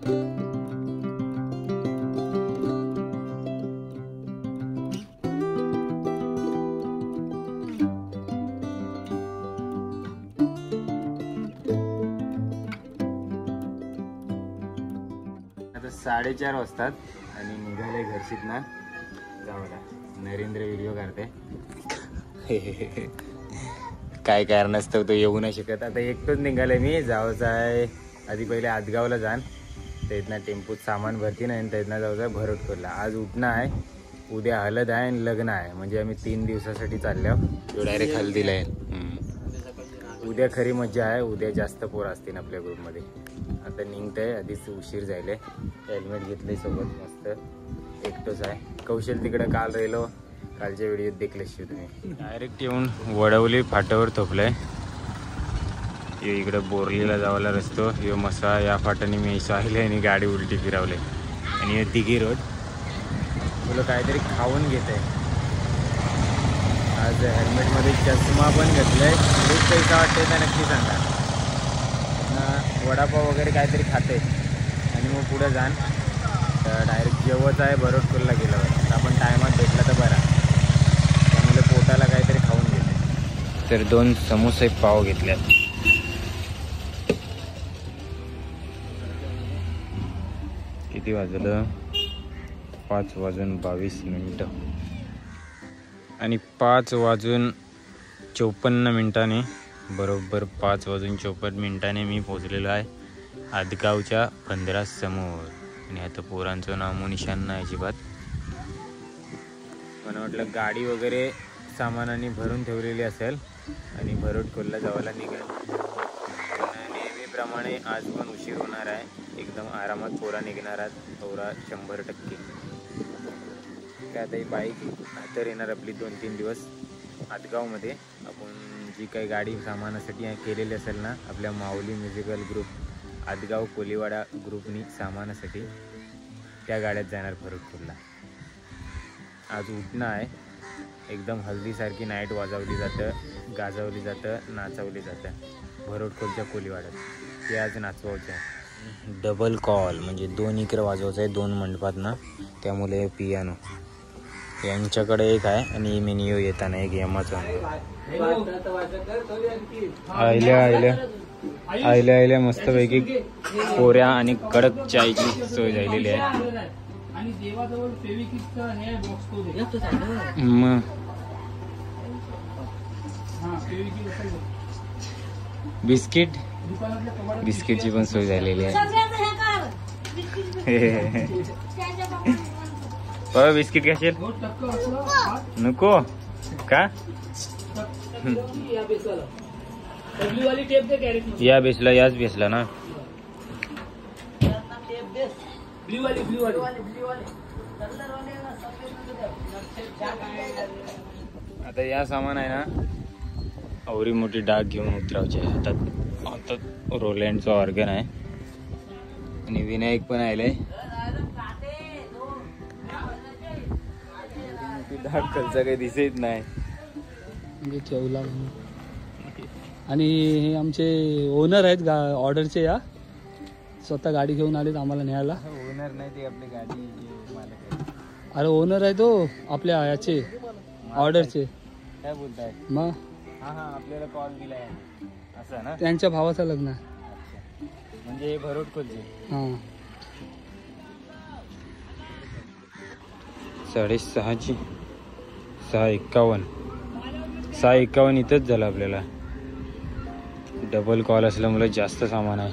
आता 4:30 वाजतात आणि निघाले घरशीत ना जाऊया. नरेंद्र व्हिडिओ काढते. काय कारणास्तव तो येऊ नाही शकत. आता एकटंच निघाले मी. जावचं आहे आधी पहिले आदगावला जाण, त्यातनं टेम्पोत सामान भरती नाही, त्यातनं जायचं आहे भरतपूरला. आज उठणं आहे, उद्या हळद आहे आणि लग्न आहे. म्हणजे आम्ही 3 दिवसासाठी चाललो. तो डायरेक्ट हल्दीला आहे. उद्या खरी मज्जा आहे. उद्या जास्त पोरं असतील आपल्या ग्रुपमध्ये. आता निघतंय, आधीच उशीर जायले. हेल्मेट घेतले सोबत, मस्त एकटोच आहे. कौशल तिकडे काल राहिलो, कालच्या व्हिडिओत देखलेशी तुम्ही. डायरेक्ट येऊन वडवली फाट्यावर थोपलंय. यो इकडं बोरलीला जावाला रस्तो. यो मसा या फाट्याने मी साहिले आणि गाडी उलटी फिरवले. आणि हे दिघी रोड तुला काहीतरी खाऊन घेत आहे. आज हेल्मेटमध्ये चष्मा पण घेतलाय. खूप पैसा वाटते तर नक्की सांगा ना. वडापाव वगैरे काहीतरी खाते आणि मग पुढे जाण. तर डायरेक्ट जेवच आहे भरतपूरला गेल्यावर. आपण टायमात भेटला तर बरा. त्यामुळे पोटाला काहीतरी खाऊन घेते. तर 2 समोसे पाव घेतल्यात. किती वाजलं? 5:22 आणि 5:54 बरोबर 5:54 मी पोचलेलो आहे आदगावच्या बंदरासमोर. आणि आता पोरांचं नामो निशाण नाही अजिबात. मला वाटलं गाडी वगैरे सामानाने भरून ठेवलेली असेल आणि भरतपूरला जावायला निघाल. नेहमीप्रमाणे आज पण उशीर होणार आहे. एकदम आरामात पोरा निघणार आहेत. पोरा 100%. काय आता ही बाईक तर येणार आपली 2-3 दिवस आदगावमध्ये. आपण जी काही गाडी सामानासाठी केलेली असेल ना आपल्या माऊली म्युझिकल ग्रुप आदगाव कोलीवाडा ग्रुपनी सामानासाठी, त्या गाड्यात जाणार भरतपूरला. आज उठणं आहे. एकदम हल्दीसारखी नाईट वाजवली जातं, गाजवली जातं, नाचवली जातं भरतपूरच्या कोलीवाड्यात. ते आज नाचवायचं आहे. डबल कॉल म्हणजे 2 इकडे वाजवायचं आहे 2 मंडपात ना. त्यामुळे पियानो यांच्याकडे एक आहे आणि मेन्यू येताना एक यमाचा. आयल्या मस्तपैकी कोऱ्या आणि कडक चायची सोय झालेली आहे. मग बिस्किटची पण सोय झालेली आहे. बिस्किट घेशील? नको का? या बेसला याच बेसला ना. आता या सामान आहे ना आवरी मोठी डाग घेऊन उतरावचे. आता रोलँडचा ऑर्गन आहे आणि विनायक पण आलाय. डाग खालचा काही दिसत नाही म्हणजे ठेवला. आणि हे आमचे ओनर आहेत ऑर्डरचे. या स्वतः गाडी घेऊन आलेत आम्हाला न्यायला. ओनर नाही ते आपली गाडी मालक आहे. अरे ओनर आहे तो आपल्या याचे ऑर्डरचे. काय बोलताय मग? हा आपल्याला कॉल दिलाय असं ना. त्यांच्या भावाचं लग्न. म्हणजे हे भरतपूरचे. हां 6:30ची 6:51 इथंच झालं आपल्याला. डबल कॉल असल्यामुळे जास्त सामान आहे.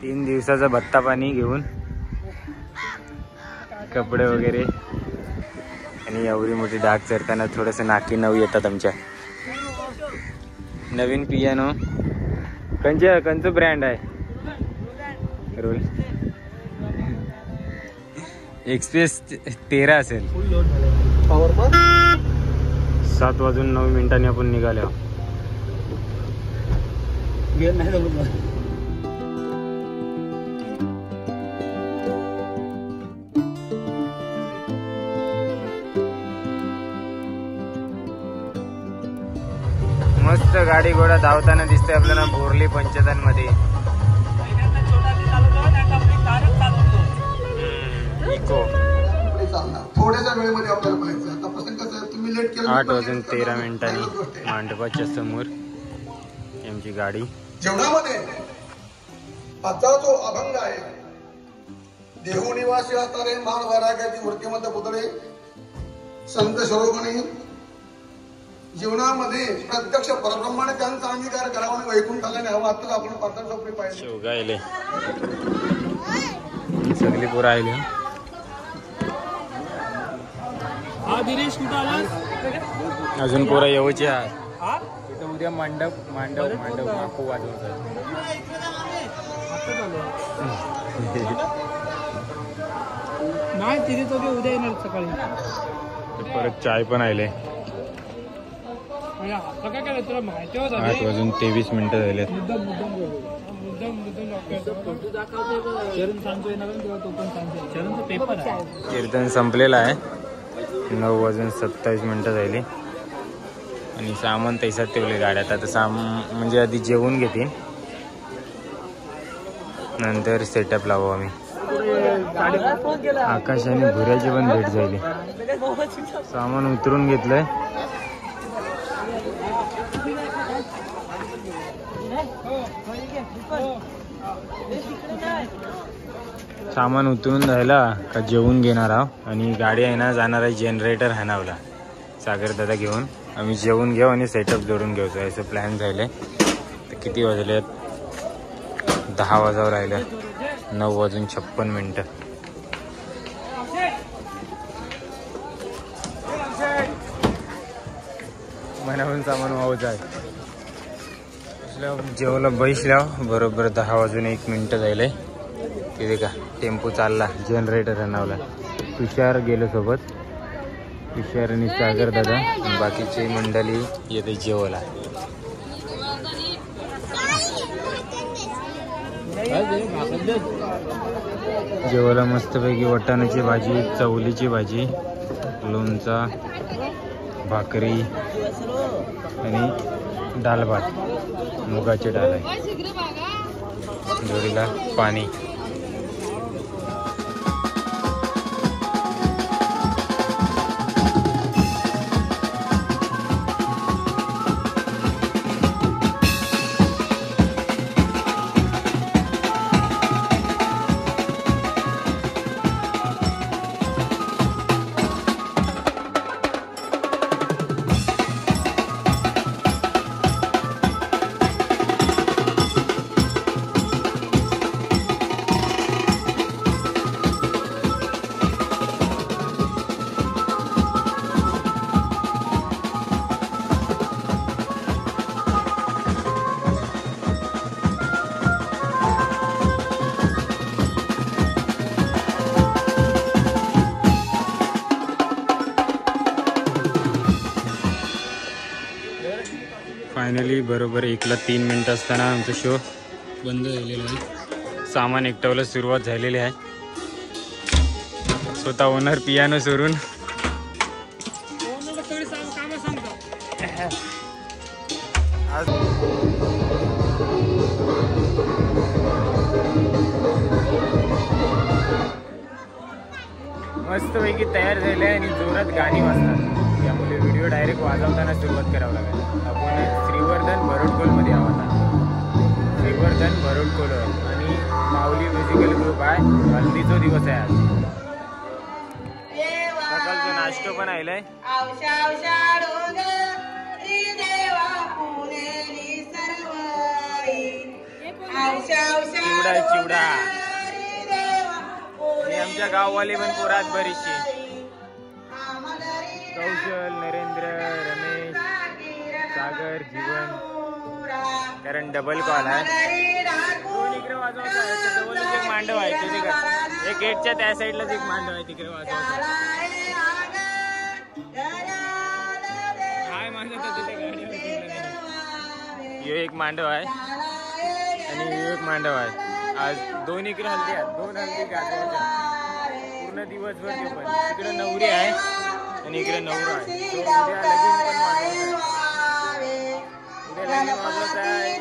3 दिवसाचा भत्ता पाणी घेऊन कपडे वगैरे आणि एवढी मोठी डाग चढताना थोडंसं नाकी नऊ येतात आमच्या. नवीन पियानो कंचं ब्रँड आहे? रोल एक्सप्रेस 13 असेल. 7:09 आपण निघालो. मस्त गाडी घोडा धावताना दिसते आपल्याला बोरली पंचतांमध्ये. इको थोड्याशा वेळेमध्ये आपल्याला पाहायचं. आता प्रसंग कसं आहे, तुम्ही लेट केलं 8:13 मांडवाच्या समोर आमची गाडी. जेवणामध्ये आजचा जो अभंग आहे, देहू निवासी असणारे मान वैराग्याची मूर्तिमंत पुतळे संत शिरोमणी जीवनामध्ये प्रत्यक्ष परब्रह्माने त्यांचा अंगीकार करावा आणि वैकुंठाला न्यावा. आताच आपण पातळ सोपी पाहिजे. शेवगा आले सगळी पोरं आली. अजून पोरं येऊची आहे. इथं उद्या मांडव माकू वाजवतात. नाही तिथे तो उद्या येणार सकाळी. परत चाय पण आले. 8:23 झाले. कीर्तन संपलेलं आहे. 9:27 झाली आणि सामान तैसात ठेवले गाड्यात. आता म्हणजे आधी जेवून घेतील, नंतर सेटअप लावू आम्ही. आकाश आणि भुऱ्याची पण भेट झाली. सामान उतरून घेतलंय. सामान उतरून जायला का जेवून घेणार आहोत आणि गाडी आहे ना जाणार आहे जनरेटर हाणावला सागर दादा घेऊन. आम्ही जेवून घेऊ आणि सेटअप जोडून घेऊचो असं प्लॅन झालंय. तर किती वाजले? 10 वाजावर राहिलं. 9:56. मनाहून सामान वाहूच आहे. जेवला बैसल्यावर बरोबर 10:01 झाले. तिथे का टेम्पो चालला जनरेटर आणावला. तुषार गेलो सोबत. तुषार आणि सागर दादा आणि बाकीची मंडळी येते जेवायला. जेवायला मस्तपैकी वाटाण्याची भाजी, चवलीची भाजी, लोणचा, भाकरी आणि डाळ भात. मुगाची डाळ आहे. जोडीला पाणी. फायनली बरोबर 1:03 असताना आमचा शो बंद झालेला आहे. सामान एकटवलं सुरुवात झालेली आहे. स्वतः ओनर पियानो सोडून मस्तपैकी तयार झाले आणि जोरात गाणी वाजतात. त्यामुळे व्हिडिओ डायरेक्ट वाजवताना सुरुवात करावं लागेल. आपण श्रीवर्धन भरोटकोलमध्ये आहोत. श्रीवर्धन भरोटकोल आणि माऊली म्युझिकल ग्रुप आहे. हल्दीचा दिवस आहे आज. सकाळचा नाश्तो पण आलाय. चिवडा चिवडा. आणि आमच्या गाववाले पण पोरात बरीचशी. कौशल, नरेंद्र, रमेश, सागर, जीवन. कारण डबल कॉल आहे. दोन इकडे वाजवत आहे. जवळच एक मांडव आहे तिथे. एक गेटच्या त्या साईडलाच एक मांडव आहे तिकडे वाजवत. हाय माझं तिथे गाडी. यो एक मांडव आहे आणि यो एक मांडव आहे. आज दोन इकडे हल्दी आहेत. 2 हल्दी गाजवायच्या. पूर्ण दिवसभर ते पण तिकडे नवरी आहे आणि इकडे नवरा आहे. उद्या लगीन पण वाजवत आहे. उद्या लगीन वाजवत आहे.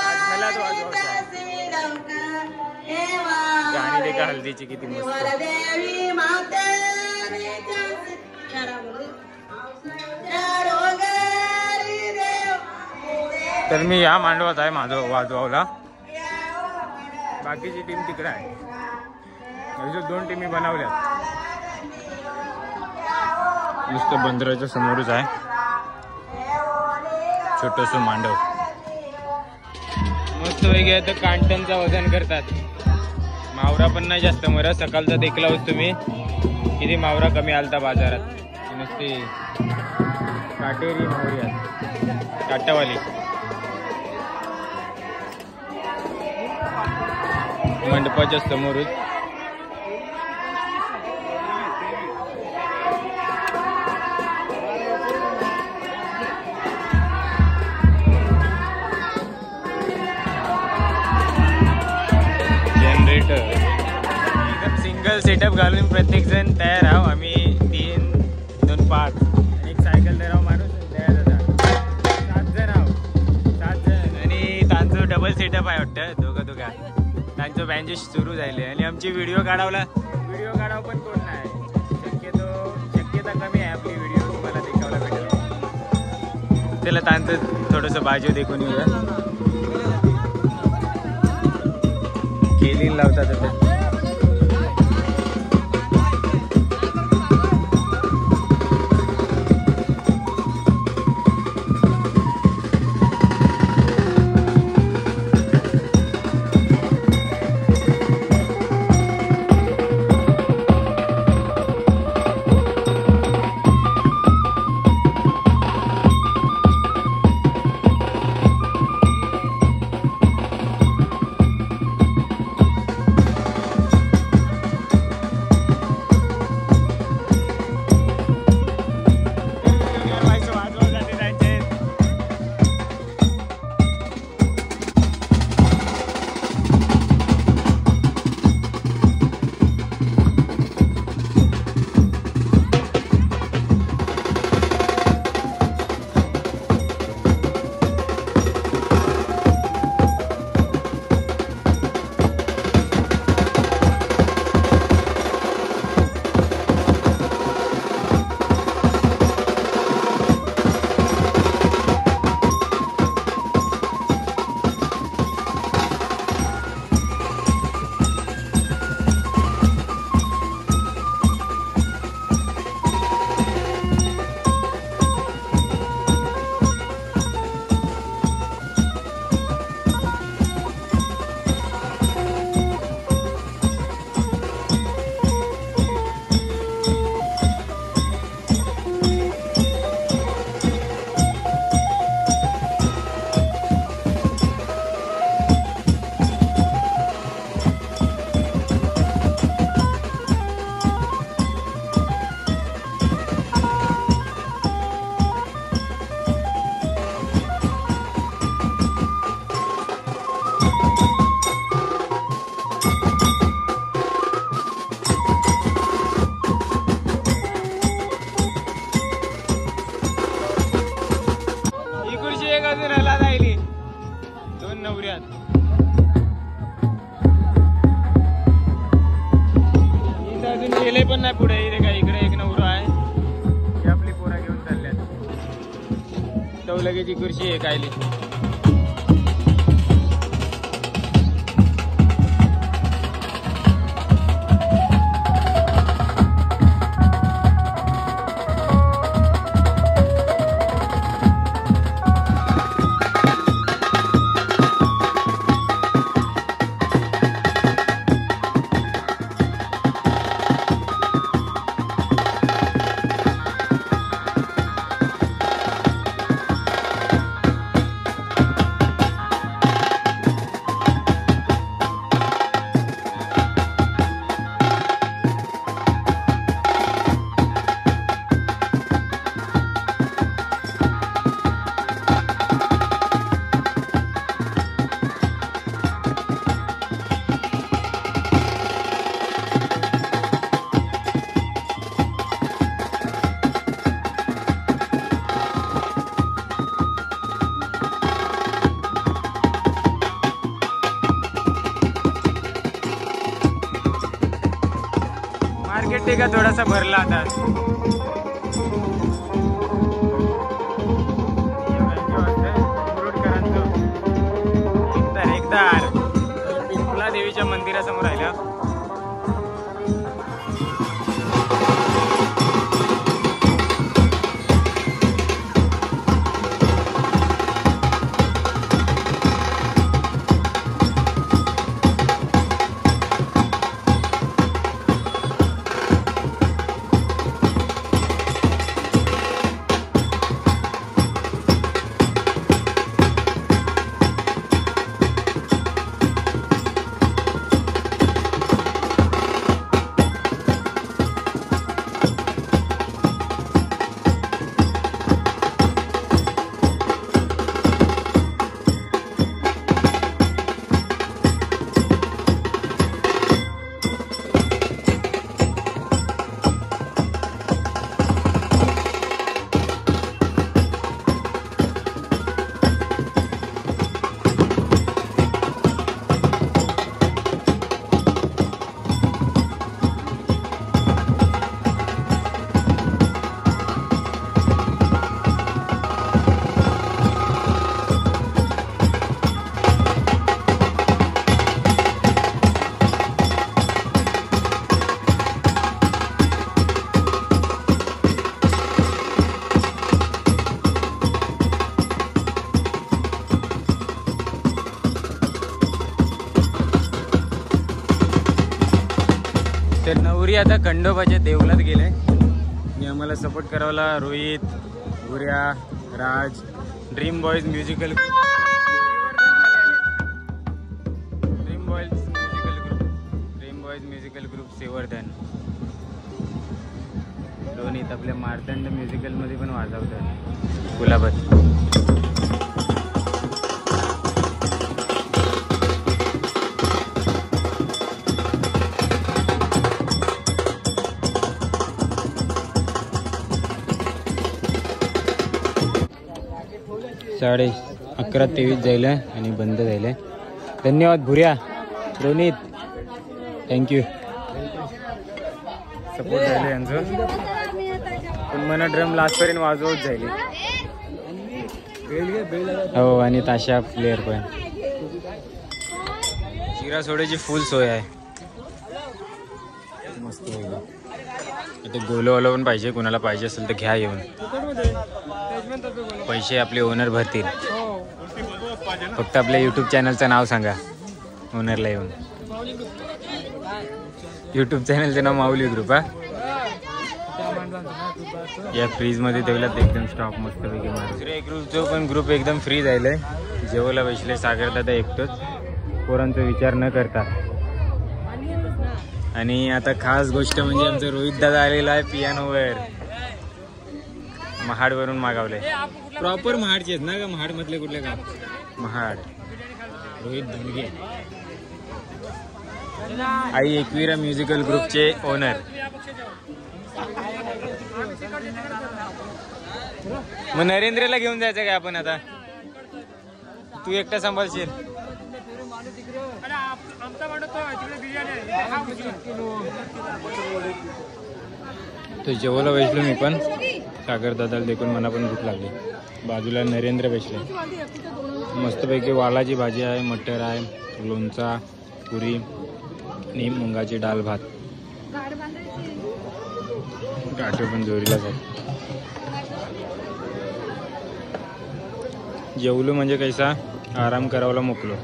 आज मला तो वाजवत आहे. गाणी का हल्दीची किती मस्त. तर मी या मांडवात आहे माझं वाजवावला. बाकीची टीम तिकडे आहे. अजून 2 टीमी बनवल्या. नुसतं बंदराच्या समोरच आहे छोटस मांडव. मस्त वेगळे तर कांटनचा वजन करतात. मावरा पण नाही जास्त मरत. सकाळचा देखला होत तुम्ही किती मावरा कमी आलता बाजारात. नुसती काटेरी मावरी आहेत काटावाली. मंडपाच्या समोरच जनरेटर एकदम सिंगल सेटअप घालून प्रत्येक जण तयार आहो. आम्ही 3, 2, 5 आणि एक सायकल तयार माणूस तयार होता. 7 जण आहो. 7 जण आणि त्यांचं डबल सेटअप आहे वाटतं. दोघा त्यांचं बँजेस सुरू झाले. आणि आमची व्हिडिओ काढाव पण कोण नाही. शक्यता कमी आहे आपली व्हिडिओ तुम्हाला देखावला भेटेल. त्याला त्यांचं थोडंसं बाजू देखून येऊया. केली लावतात आता. गेले पण नाही पुढे. इथे काय इकडे एक नवरा आहे. ही आपली पोरा घेऊन चालल्यात. तो लगेच ही खुर्ची आहे कायली. वाटते का थोडासा भरला आता. एकदार पिंपला देवीच्या मंदिरासमोर राहिलं. तर नवरी आता खंडोबाच्या देवलात गेले आणि आम्हाला सपोर्ट करायला Rohit, Gurya, Raj, dream boys musical group Sevardhan, Rohit आपल्या मार्तंड म्युझिकल मध्ये पण वाजवतात गुलाबात. साडे 11:23 जायला आणि बंद झाले. धन्यवाद भुऱ्या, रोनित, थँक्यू. सपोर्ट झाले यांचं. पण मला ड्रम लास्टपर्यंत वाजवत जाईल. हो आणि ताशा प्लेअर पण. शिरा सोड्याची फुल सोय आहे मस्त. इथे गोलोवाला पण पाहिजे, कोणाला पाहिजे असेल तर घ्या येऊन. पैसे आपले ओनर भरतील. फक्त आपल्या यूट्यूब चॅनलचं नाव सांगा ओनरला येऊन. यूट्यूब चॅनलचं नाव माऊली ग्रुप. हा या फ्रीजमध्ये ठेवलात एकदम स्टॉक मस्तपैकी. दुसरे ग्रुपचं पण ग्रुप एकदम फ्री झालंय. जेवला बसले सागर दादा एकटोच, पोरांचा विचार न करता. आणि आता खास गोष्ट म्हणजे आमचा रोहित दादा आलेला आहे पियानोवर. महाडवरून मागवले. प्रॉपर महाडचे आहेत ना का? महाड मधले कुठले का? महाड. रोहित धनगे, आई एकविरा म्युझिकल ग्रुपचे ओनर. मग नरेंद्रला घेऊन जायचं काय आपण आता? तू एकटा सांभाळशील? तो जेवायला बसलो मी पण. सागर दादाला देखून मला पण भूक लागली. बाजूला नरेंद्र बसले. मस्तपैकी वालाची भाजी आहे, मटर आहे, लोणचा, पुरी आणि मुंगाची डाळ भात. गाठे पण जोरीला जात. जेवलो म्हणजे कैसा आराम करायला मोकलो.